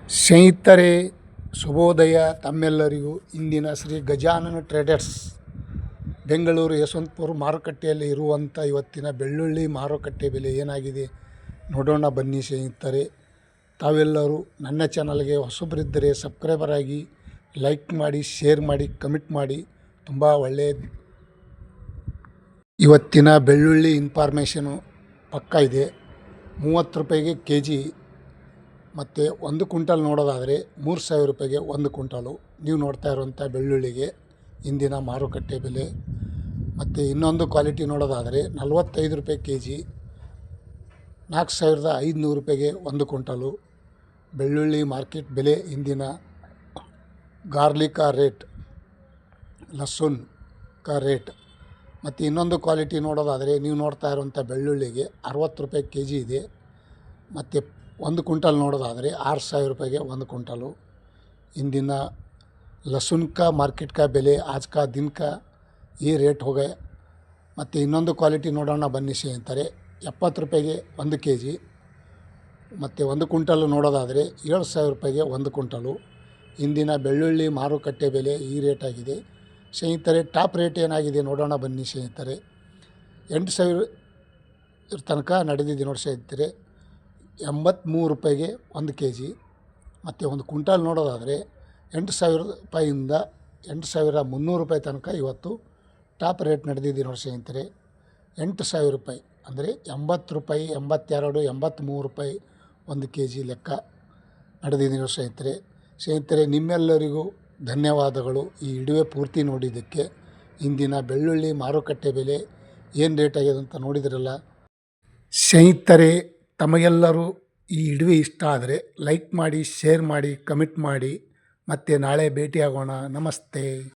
ಸ್ನೇಹಿತರೆ, ಶುಭೋದಯ ತಮ್ಮೆಲ್ಲರಿಗೂ. ಇಂದಿನ ಶ್ರೀ ಗಜಾನನ ಟ್ರೇಡರ್ಸ್ ಬೆಂಗಳೂರು ಯಶವಂತಪುರ ಮಾರುಕಟ್ಟೆಯಲ್ಲಿ ಇರುವಂಥ ಇವತ್ತಿನ ಬೆಳ್ಳುಳ್ಳಿ ಮಾರುಕಟ್ಟೆ ಬೆಲೆ ಏನಾಗಿದೆ ನೋಡೋಣ ಬನ್ನಿ ಸ್ನೇಹಿತರೆ. ತಾವೆಲ್ಲರೂ ನನ್ನ ಚಾನಲ್ಗೆ ಹೊಸಬರಿದ್ದರೆ ಸಬ್ಸ್ಕ್ರೈಬರ್ ಆಗಿ, ಲೈಕ್ ಮಾಡಿ, ಶೇರ್ ಮಾಡಿ, ಕಮೆಂಟ್ ಮಾಡಿ, ತುಂಬ ಒಳ್ಳೆಯದು. ಇವತ್ತಿನ ಬೆಳ್ಳುಳ್ಳಿ ಇನ್ಫಾರ್ಮೇಷನು ಪಕ್ಕ ಇದೆ. 30 ರೂಪಾಯಿಗೆ ಕೆಜಿ ಮತ್ತು 1 ಕ್ವಿಂಟಲ್ ನೋಡೋದಾದರೆ 3,000 ರೂಪಾಯಿಗೆ 1 ಕ್ವಿಂಟಲು. ನೀವು ನೋಡ್ತಾ ಇರುವಂಥ ಬೆಳ್ಳುಳ್ಳಿಗೆ ಇಂದಿನ ಮಾರುಕಟ್ಟೆ ಬೆಲೆ. ಮತ್ತು ಇನ್ನೊಂದು ಕ್ವಾಲಿಟಿ ನೋಡೋದಾದರೆ 45 ರೂಪಾಯಿ ಕೆಜಿ, 4,500 ರೂಪಾಯಿಗೆ 1 ಕ್ವಿಂಟಲು. ಬೆಳ್ಳುಳ್ಳಿ ಮಾರ್ಕೆಟ್ ಬೆಲೆ ಇಂದಿನ. ಗಾರ್ಲಿಕ ರೇಟ್, ಲಸುನ್ ಕಾ ರೇಟ್. ಮತ್ತು ಇನ್ನೊಂದು ಕ್ವಾಲಿಟಿ ನೋಡೋದಾದರೆ ನೀವು ನೋಡ್ತಾ ಇರುವಂಥ ಬೆಳ್ಳುಳ್ಳಿಗೆ 60 ರೂಪಾಯಿ ಕೆಜಿ ಇದೆ. ಮತ್ತು 1 ಕ್ವಿಂಟಲ್ ನೋಡೋದಾದರೆ 6,000 ರೂಪಾಯಿಗೆ 1 ಕ್ವಿಂಟಲು. ಇಂದಿನ लहसुन का मार्केट का ಬೆಲೆ आज का दिन का ಈ ರೇಟ್ ಹೋಗಿ. ಮತ್ತು ಇನ್ನೊಂದು ಕ್ವಾಲಿಟಿ ನೋಡೋಣ ಬನ್ನಿ ಸ್ನೇಹಿತರೆ. 70 ರೂಪಾಯಿಗೆ 1 ಕೆ ಜಿ ಮತ್ತು 1 ಕ್ವಿಂಟಲು ನೋಡೋದಾದರೆ 7,000 ರೂಪಾಯಿಗೆ 1 ಕ್ವಿಂಟಲು. ಇಂದಿನ ಬೆಳ್ಳುಳ್ಳಿ ಮಾರುಕಟ್ಟೆ ಬೆಲೆ ಈ ರೇಟ್ ಆಗಿದೆ ಸ್ನೇಹಿತರೆ. ಟಾಪ್ ರೇಟ್ ಏನಾಗಿದೆ ನೋಡೋಣ ಬನ್ನಿ ಸ್ನೇಹಿತರೆ. 8,000 ತನಕ ನಡೆದಿದೆ ನೋಡಿ ಸ್ನೇಹಿತರೆ. 83 ರೂಪಾಯಿಗೆ 1 ಕೆ ಜಿ ಮತ್ತು 1 ಕ್ವಿಂಟಲ್ ನೋಡೋದಾದರೆ 8,000 ರೂಪಾಯಿಯಿಂದ 8,300 ರೂಪಾಯಿ ತನಕ ಇವತ್ತು ಟಾಪ್ ರೇಟ್ ನಡೆದಿದೆ ನೋಡಿ ಸ್ನೇಹಿತರೆ. 8,000 ರೂಪಾಯಿ ಅಂದರೆ 80 ರೂಪಾಯಿ, 82, 83 ರೂಪಾಯಿ 1 ಕೆ ಜಿ ಲೆಕ್ಕ ನಡೆದಿದೆ ನೋಡಿ ಸ್ನೇಹಿತರೆ. ಸ್ನೇಹಿತರೆ, ನಿಮ್ಮೆಲ್ಲರಿಗೂ ಧನ್ಯವಾದಗಳು ಈ ವಿಡಿಯೋ ಪೂರ್ತಿ ನೋಡಿದ್ದಕ್ಕೆ. ಇಂದಿನ ಬೆಳ್ಳುಳ್ಳಿ ಮಾರುಕಟ್ಟೆ ಬೆಲೆ ಏನು ರೇಟ್ ಆಗಿದೆ ಅಂತ ನೋಡಿದ್ರಲ್ಲ ಸ್ನೇಹಿತರೆ. ತಮಗೆಲ್ಲರೂ ಈ ವಿಡಿಯೋ ಇಷ್ಟ ಆದರೆ ಲೈಕ್ ಮಾಡಿ, ಶೇರ್ ಮಾಡಿ, ಕಮೆಂಟ್ ಮಾಡಿ. ಮತ್ತೆ ನಾಳೆ ಭೇಟಿಯಾಗೋಣ. ನಮಸ್ತೆ.